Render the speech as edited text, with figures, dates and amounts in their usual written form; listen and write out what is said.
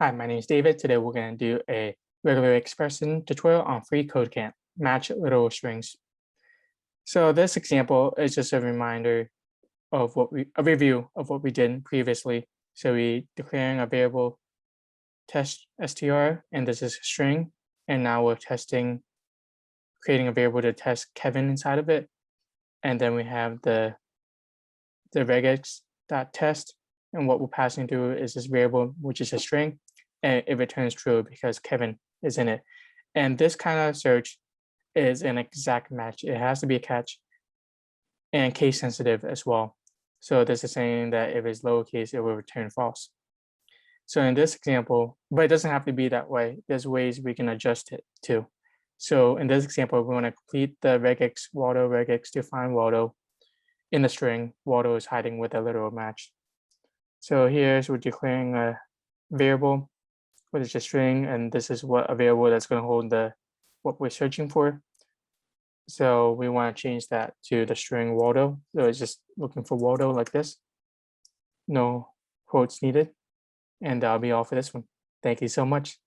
Hi, my name is David. Today we're going to do a regular expression tutorial on freeCodeCamp, match literal strings. So this example is just a reminder of a review of what we did previously. So we declaring a variable test str, and this is a string. And now we're creating a variable to test Kevin inside of it. And then we have the regex.test. And what we're passing through is this variable, which is a string, and it returns true because Kevin is in it. And this kind of search is an exact match. It has to be a catch and case sensitive as well. So this is saying that if it's lowercase, it will return false. So in this example, but it doesn't have to be that way. There's ways we can adjust it too. So in this example, we want to complete the regex Waldo regex to find Waldo in the string. Waldo is hiding with a literal match. So here's we're declaring a variable, which is a string, and this is what a variable that's going to hold what we're searching for. So we want to change that to the string Waldo. So it's just looking for Waldo like this. No quotes needed. And that'll be all for this one. Thank you so much.